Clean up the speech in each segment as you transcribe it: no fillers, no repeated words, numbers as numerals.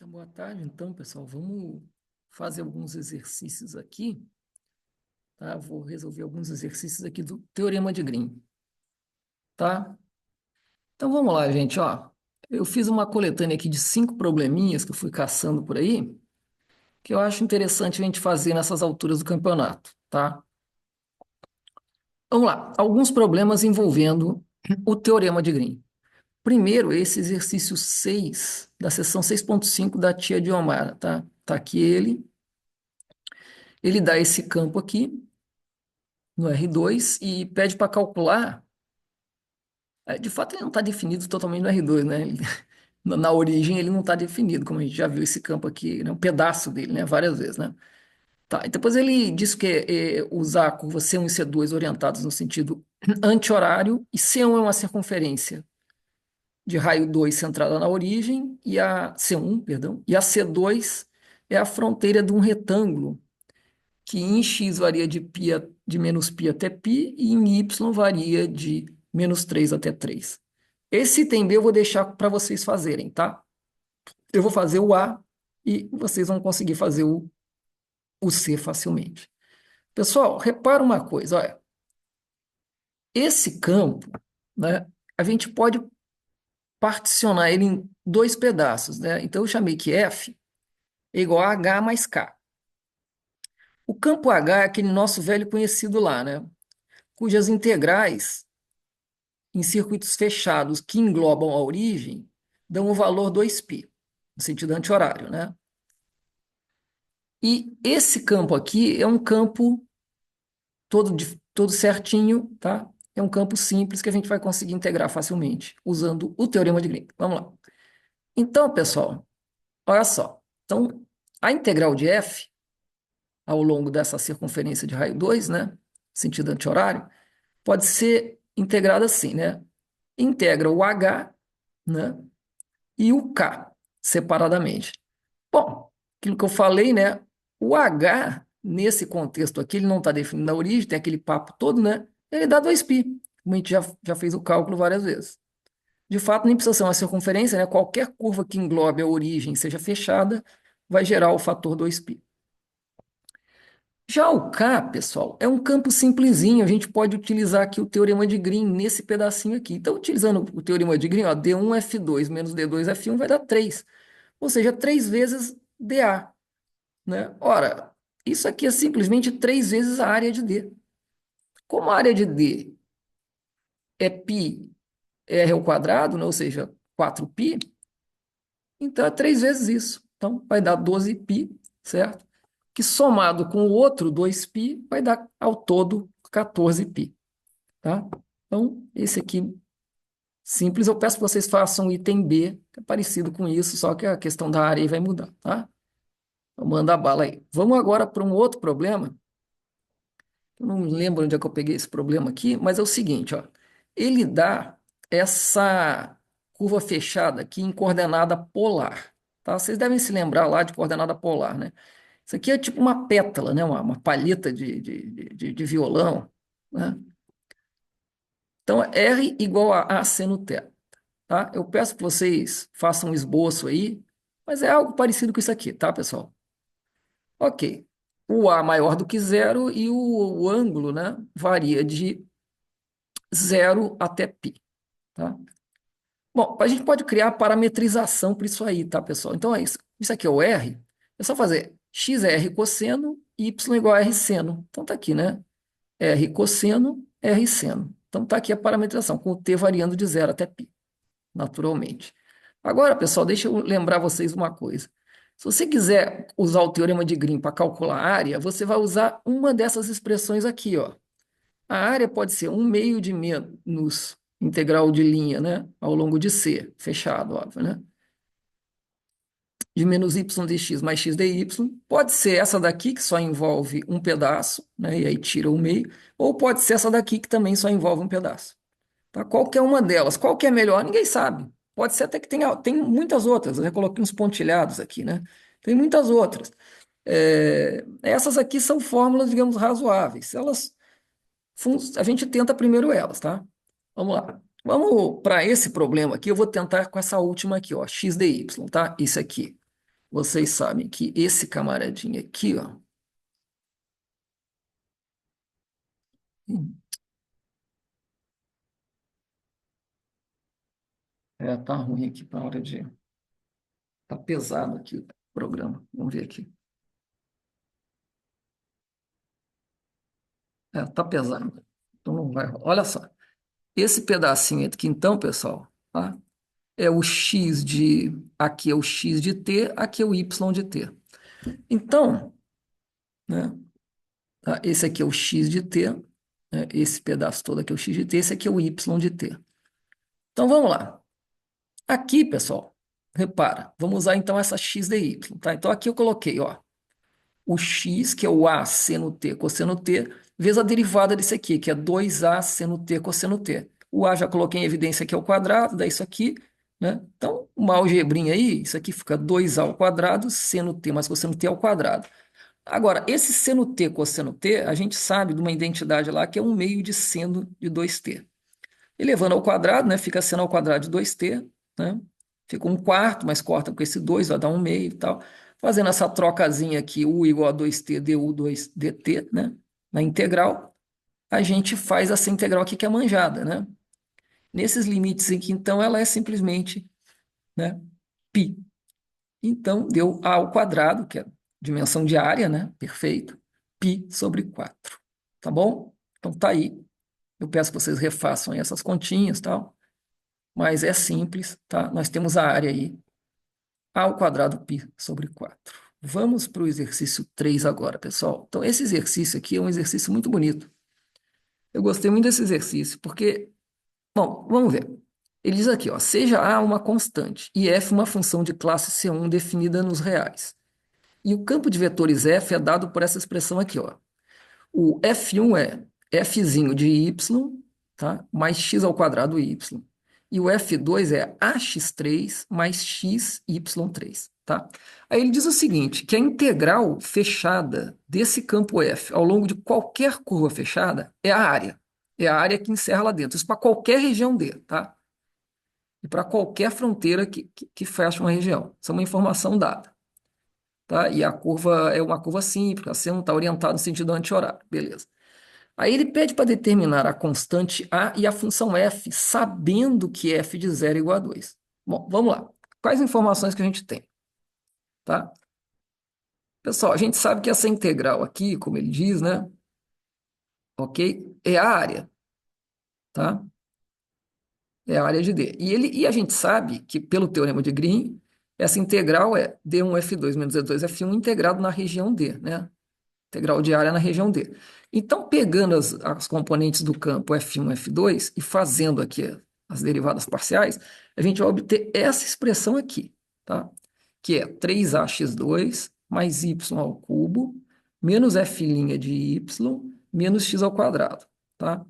Então, boa tarde. Então, pessoal, vamos fazer alguns exercícios aqui, tá? Vou resolver alguns exercícios aqui do Teorema de Green, tá? Então, vamos lá, gente, ó. Eu fiz uma coletânea aqui de 5 probleminhas que eu fui caçando por aí, que eu acho interessante a gente fazer nessas alturas do campeonato, tá? Vamos lá. Alguns problemas envolvendo o Teorema de Green. Primeiro, esse exercício 6 da seção 6.5 da tia Diomara, tá? Tá aqui ele. Ele dá esse campo aqui no R2 e pede para calcular. De fato, ele não está definido totalmente no R2, né? Na origem, ele não está definido, como a gente já viu esse campo aqui, né? Um pedaço dele, né? Várias vezes, né? Tá, e depois ele diz que usar a curva C1 e C2 orientados no sentido anti-horário, e C1 é uma circunferência de raio 2 centrada na origem, e a C1, perdão, e a C2 é a fronteira de um retângulo que em x varia de, de menos π até π e em y varia de menos 3 até 3. Esse item B eu vou deixar para vocês fazerem, tá? Eu vou fazer o A e vocês vão conseguir fazer o C facilmente. Pessoal, repara uma coisa, olha. Esse campo, né, a gente pode particionar ele em dois pedaços, né? Então eu chamei que F é igual a H mais K. O campo H é aquele nosso velho conhecido lá, né? Cujas integrais em circuitos fechados que englobam a origem, dão o valor 2π, no sentido anti-horário, né? E esse campo aqui é um campo todo certinho, tá? É um campo simples que a gente vai conseguir integrar facilmente, usando o teorema de Green. Vamos lá. Então, pessoal, olha só. Então, a integral de f, ao longo dessa circunferência de raio 2, né? Sentido anti-horário, pode ser integrada assim, né? Integra o h, né? E o K separadamente. Bom, aquilo que eu falei, né? O H, nesse contexto aqui, ele não está definido na origem, tem aquele papo todo, né? Ele dá 2π, como a gente já fez o cálculo várias vezes. De fato, nem precisa ser uma circunferência, né? Qualquer curva que englobe a origem seja fechada, vai gerar o fator 2π. Já o K, pessoal, é um campo simplesinho. A gente pode utilizar aqui o teorema de Green nesse pedacinho aqui. Então, utilizando o teorema de Green, ó, D1F2 menos D2F1 vai dar 3. Ou seja, 3 vezes dA, né? Ora, isso aqui é simplesmente 3 vezes a área de D. Como a área de D é πr ao quadrado, né? Ou seja, 4π, então é 3 vezes isso. Então, vai dar 12π, certo? Que somado com o outro 2π, vai dar ao todo 14π, tá? Então, esse aqui, simples, eu peço que vocês façam o item B, que é parecido com isso, só que a questão da área aí vai mudar, tá? Então, manda a bala aí. Vamos agora para um outro problema. Eu não lembro onde é que eu peguei esse problema aqui, mas é o seguinte, ó. Ele dá essa curva fechada aqui em coordenada polar, tá? Vocês devem se lembrar lá de coordenada polar, né? Isso aqui é tipo uma pétala, né? Uma palheta de violão, né? Então, R igual a AC no teto, tá? Eu peço que vocês façam um esboço aí, mas é algo parecido com isso aqui, tá, pessoal? Ok. O A maior do que zero e o ângulo, né, varia de zero até π, tá? Bom, a gente pode criar parametrização para isso aí, tá, pessoal? Então é isso. Isso aqui é o R. É só fazer x é R cosseno, y igual a R seno. Então tá aqui, né? R cosseno, R seno. Então tá aqui a parametrização, com o t variando de zero até π, naturalmente. Agora, pessoal, deixa eu lembrar vocês uma coisa. Se você quiser usar o teorema de Green para calcular a área, você vai usar uma dessas expressões aqui, ó. A área pode ser 1/2 de menos integral de linha, né? Ao longo de C, fechado, óbvio, né? De menos y dx mais x dy. Pode ser essa daqui, que só envolve um pedaço, né? E aí tira o meio. Ou pode ser essa daqui, que também só envolve um pedaço. Tá? Qualquer uma delas. Qual que é melhor? Ninguém sabe. Pode ser até que tem muitas outras. Eu já coloquei uns pontilhados aqui, né? Tem muitas outras. Essas aqui são fórmulas, digamos, razoáveis. A gente tenta primeiro elas, tá? Vamos lá. Vamos para esse problema aqui, eu vou tentar com essa última aqui, ó, x dy, tá? Isso aqui. vocês sabem que esse camaradinho aqui, ó, tá ruim aqui para hora de. Tá pesado aqui o programa. Vamos ver aqui. Tá pesado. Então não vai. Olha só. Esse pedacinho aqui, então, pessoal, tá? É o x de. Aqui é o x de t, aqui é o y de t. Então, né? Tá? Esse aqui é o x de t, né? Esse pedaço todo aqui é o x de t, esse aqui é o y de t. Então vamos lá. Aqui, pessoal, repara, vamos usar então essa x de y, tá? Então aqui eu coloquei, ó, o x, que é o a seno t cosseno t, vezes a derivada desse aqui, que é 2a seno t cosseno t. O a já coloquei em evidência que é o quadrado, daí isso aqui, né? Então, uma algebrinha aí, isso aqui fica 2a ao quadrado, seno t mais cosseno t ao quadrado. Agora, esse seno t cosseno t, a gente sabe de uma identidade lá que é um meio de seno de 2t. Elevando ao quadrado, né, fica seno ao quadrado de 2t, né? Fica um quarto, mas corta com esse 2, vai dar um meio e tal. Fazendo essa trocazinha aqui, u igual a 2t, du 2dt, né? Na integral, a gente faz essa integral aqui que é manjada, né? Nesses limites aqui, então, ela é simplesmente, né, π. Então, deu a ao quadrado, que é dimensão de área, né? Perfeito. Π sobre 4. Tá bom? Então, tá aí. Eu peço que vocês refaçam aí essas continhas, tal. Mas é simples, tá? Nós temos a área aí, a ao quadrado π sobre 4. Vamos para o exercício 3 agora, pessoal. Então, esse exercício aqui é um exercício muito bonito. Eu gostei muito desse exercício, porque, bom, vamos ver. Ele diz aqui, ó, seja A uma constante e F uma função de classe C1 definida nos reais. E o campo de vetores F é dado por essa expressão aqui, ó. O F1 é Fzinho de y, tá? Mais x ao quadrado y. E o F2 é AX3 mais XY3, tá? Aí ele diz o seguinte, que a integral fechada desse campo F ao longo de qualquer curva fechada é a área. É a área que encerra lá dentro. Isso para qualquer região D, tá? E para qualquer fronteira que fecha uma região. Isso é uma informação dada. Tá? E a curva é uma curva simples, você não está orientado no sentido anti-horário. Beleza. Aí ele pede para determinar a constante A e a função f, sabendo que f de zero é igual a 2. Bom, vamos lá. Quais informações que a gente tem? Tá? Pessoal, a gente sabe que essa integral aqui, como ele diz, né? Ok? É a área, tá? É a área de D. E a gente sabe que, pelo teorema de Green, essa integral é d1f2 menos d2f1 integrado na região D, né? Integral de área na região D. Então, pegando as componentes do campo F1, F2 e fazendo aqui as derivadas parciais, a gente vai obter essa expressão aqui, tá? Que é 3ax2 mais y ao cubo menos f' de y menos x ao quadrado, tá?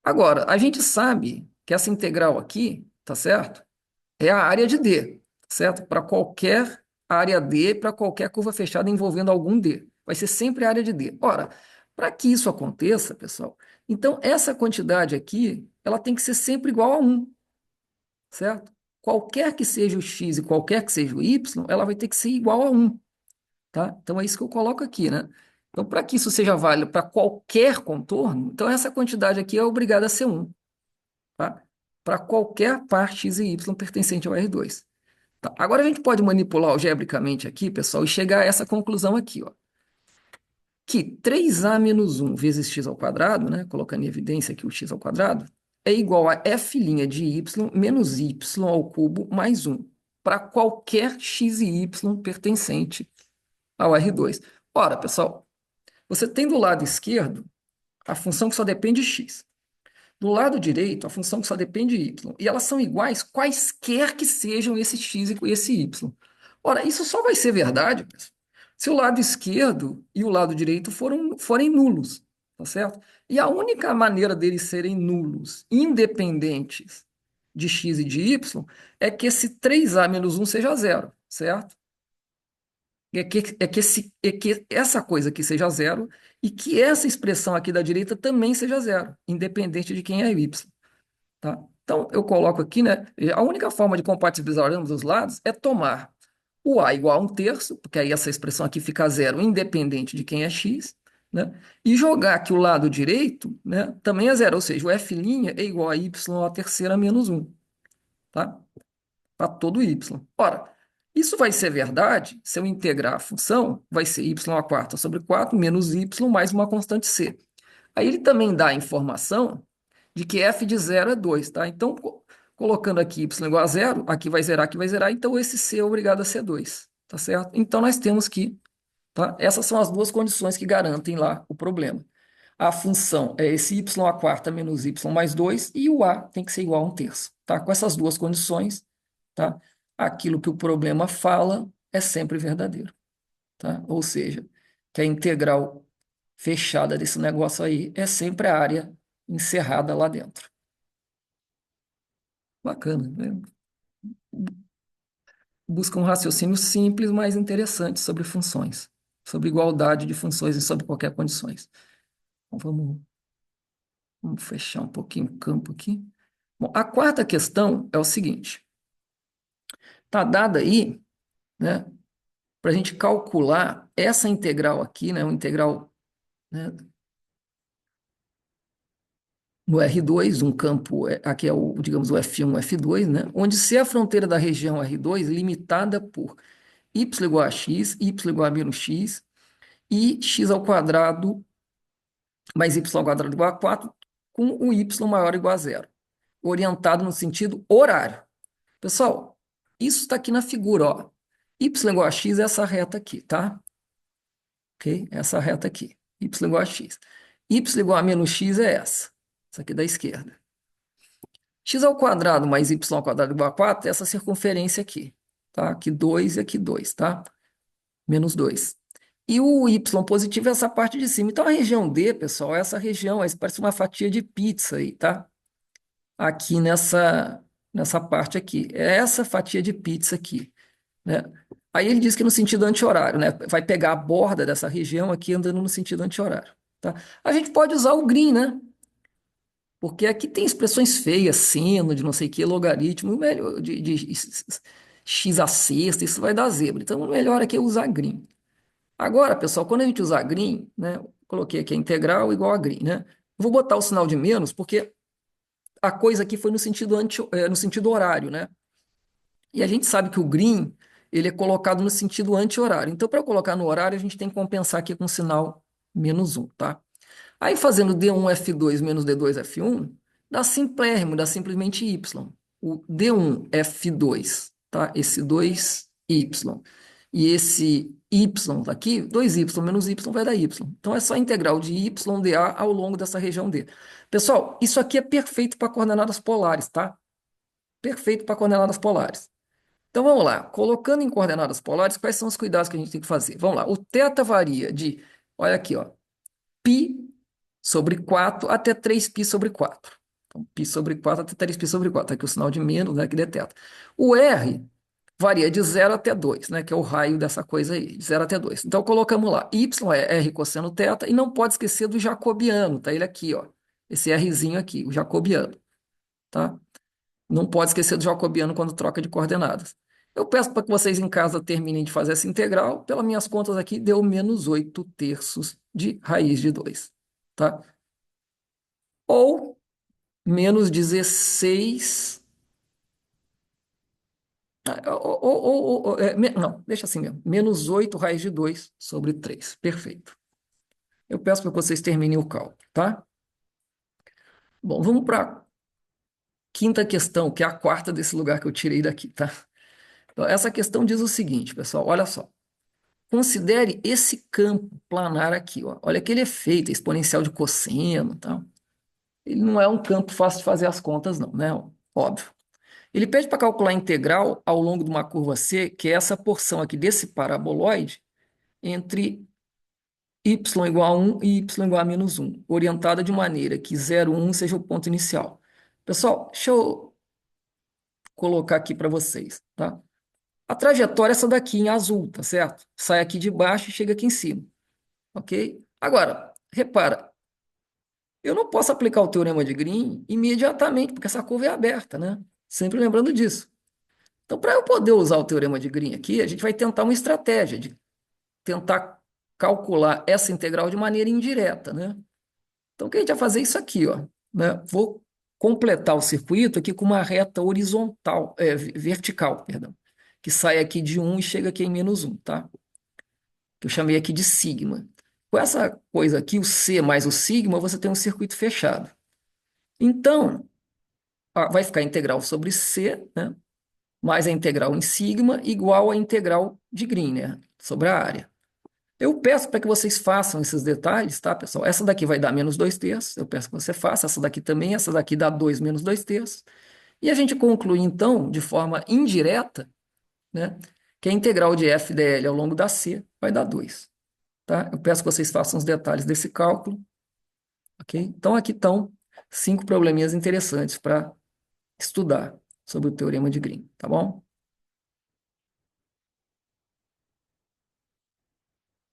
Agora, a gente sabe que essa integral aqui, tá certo? É a área de D, certo? Para qualquer área D, para qualquer curva fechada envolvendo algum D. Vai ser sempre a área de D. Ora, para que isso aconteça, pessoal, então essa quantidade aqui, ela tem que ser sempre igual a 1, certo? Qualquer que seja o x e qualquer que seja o y, ela vai ter que ser igual a 1, tá? Então é isso que eu coloco aqui, né? Então, para que isso seja válido para qualquer contorno, então essa quantidade aqui é obrigada a ser 1, tá? Para qualquer par x e y pertencente ao R2. Tá, agora a gente pode manipular algebricamente aqui, pessoal, e chegar a essa conclusão aqui, ó, que 3a menos 1 vezes x ao quadrado, né, colocando em evidência aqui o x ao quadrado, é igual a f' de y menos y ao cubo mais 1, para qualquer x e y pertencente ao R2. Ora, pessoal, você tem do lado esquerdo a função que só depende de x. Do lado direito, a função que só depende de y. E elas são iguais quaisquer que sejam esse x e esse y. Ora, isso só vai ser verdade, pessoal, se o lado esquerdo e o lado direito forem nulos, tá certo? E a única maneira deles serem nulos, independentes de x e de y, é que esse 3a menos 1 seja zero, certo? É que essa coisa aqui seja zero e que essa expressão aqui da direita também seja zero, independente de quem é y. Tá? Então, eu coloco aqui, né? A única forma de compatibilizar ambos os lados é tomar o A igual a 1/3, porque aí essa expressão aqui fica zero, independente de quem é x, né? E jogar aqui o lado direito, né, também é zero, ou seja, o f' é igual a y à terceira menos 1, tá? Para todo y. Ora, isso vai ser verdade se eu integrar a função, vai ser y à quarta sobre 4 menos y mais uma constante c. Aí ele também dá a informação de que f de zero é 2, tá? Então, colocando aqui y igual a zero, aqui vai zerar, então esse c é obrigado a ser 2, tá certo? Então nós temos que, tá? Essas são as duas condições que garantem lá o problema. A função é esse y à quarta menos y mais 2 e o a tem que ser igual a 1/3, tá? Com essas duas condições, tá? Aquilo que o problema fala é sempre verdadeiro, tá? Ou seja, que a integral fechada desse negócio aí é sempre a área encerrada lá dentro. Bacana, né? Busca um raciocínio simples, mas interessante sobre funções, sobre igualdade de funções e sobre qualquer condições. Então, vamos fechar um pouquinho o campo aqui. Bom, a quarta questão é o seguinte: está dada aí, né, para a gente calcular essa integral aqui, né, uma integral, né, no R2, um campo, aqui é o, digamos, o F1, F2, né, onde se a fronteira da região R2 limitada por y igual a x, y igual a menos x, e x ao quadrado mais y ao quadrado igual a 4, com o y maior ou igual a zero, orientado no sentido horário. Pessoal, isso está aqui na figura, ó. Y igual a x é essa reta aqui, tá? Ok? Essa reta aqui. Y igual a x. Y igual a menos x é essa aqui da esquerda. X ao quadrado mais y ao quadrado igual a 4 é essa circunferência aqui, tá? Aqui 2 e aqui 2, tá? Menos 2. E o y positivo é essa parte de cima. Então, a região D, pessoal, é essa região, aí parece uma fatia de pizza aí, tá? Aqui nessa parte aqui. É essa fatia de pizza aqui, né? Aí ele diz que no sentido anti-horário, né? Vai pegar a borda dessa região aqui andando no sentido anti-horário, tá? A gente pode usar o green, né? Porque aqui tem expressões feias, seno de não sei o que, logaritmo, de x a sexta, isso vai dar zebra. Então, o melhor aqui é usar green. Agora, pessoal, quando a gente usar green, né? Coloquei aqui a integral igual a green, né? Vou botar o sinal de menos, porque a coisa aqui foi no sentido horário, né? E a gente sabe que o green, ele é colocado no sentido anti-horário. Então, para colocar no horário, a gente tem que compensar aqui com o sinal menos 1, tá? Aí, fazendo D1F2 menos D2F1, dá simplérrimo, dá simplesmente Y. O D1F2, tá? Esse 2Y. E esse Y aqui, 2Y menos Y vai dar Y. Então, é só a integral de Y dA ao longo dessa região D. Pessoal, isso aqui é perfeito para coordenadas polares, tá? Perfeito para coordenadas polares. Então vamos lá, colocando em coordenadas polares, quais são os cuidados que a gente tem que fazer? Vamos lá, o θ varia de, olha aqui, ó, π sobre 4 até 3π sobre 4. Então, π sobre 4 até 3π sobre 4, aqui o sinal de menos, né, que deteta. O R varia de 0 até 2, né, que é o raio dessa coisa aí, de 0 até 2. Então colocamos lá, y é R cosseno θ, e não pode esquecer do jacobiano, tá ele aqui, ó, esse Rzinho aqui, o jacobiano, tá? Não pode esquecer do jacobiano quando troca de coordenadas. Eu peço para que vocês em casa terminem de fazer essa integral. Pelas minhas contas aqui, deu menos 8/3 de raiz de 2. Tá? Ou menos 16. Não, deixa assim mesmo. Menos 8 raiz de 2 sobre 3. Perfeito. Eu peço para que vocês terminem o cálculo, tá? Bom, vamos para a quinta questão, que é a quarta desse lugar que eu tirei daqui, tá? Então, essa questão diz o seguinte, pessoal, olha só. Considere esse campo planar aqui, ó. Olha aquele efeito exponencial de cosseno, tá? Ele não é um campo fácil de fazer as contas, não, né? Óbvio. Ele pede para calcular a integral ao longo de uma curva C, que é essa porção aqui desse paraboloide, entre y igual a 1 e y igual a menos 1, orientada de maneira que 0, 1 seja o ponto inicial. Pessoal, deixa eu colocar aqui para vocês, tá? A trajetória é essa daqui em azul, tá certo? Sai aqui de baixo e chega aqui em cima. Ok? Agora, repara, eu não posso aplicar o teorema de Green imediatamente, porque essa curva é aberta, né? Sempre lembrando disso. Então, para eu poder usar o teorema de Green aqui, a gente vai tentar uma estratégia de tentar calcular essa integral de maneira indireta, né? Então, o que a gente vai fazer é isso aqui, ó, né? Vou completar o circuito aqui com uma reta horizontal, vertical, perdão, que sai aqui de 1 e chega aqui em -1, tá? Que eu chamei aqui de sigma. Com essa coisa aqui, o C mais o sigma, você tem um circuito fechado. Então, vai ficar a integral sobre C, né? Mais a integral em sigma, igual a integral de Green, né? Sobre a área. Eu peço para que vocês façam esses detalhes, tá, pessoal? Essa daqui vai dar -2/3, eu peço que você faça, essa daqui também, essa daqui dá 2 -2/3. E a gente conclui, então, de forma indireta, né, que a integral de f dl ao longo da C vai dar 2, tá? Eu peço que vocês façam os detalhes desse cálculo, ok? Então, aqui estão 5 probleminhas interessantes para estudar sobre o teorema de Green, tá bom?